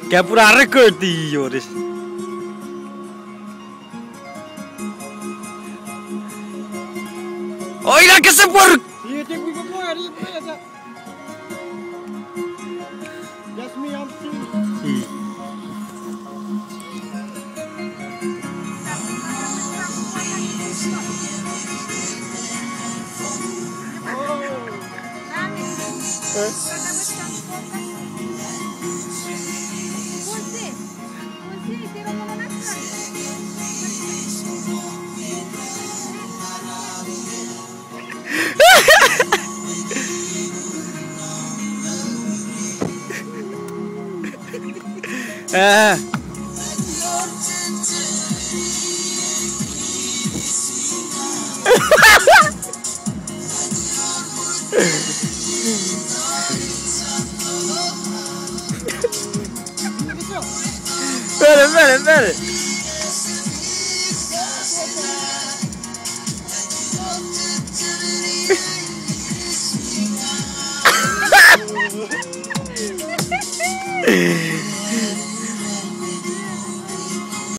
Quer pura recordi, Joris. Oiga que se por. Iya, cek gue keluar, iya biasa. That's me, I'm free. Espera.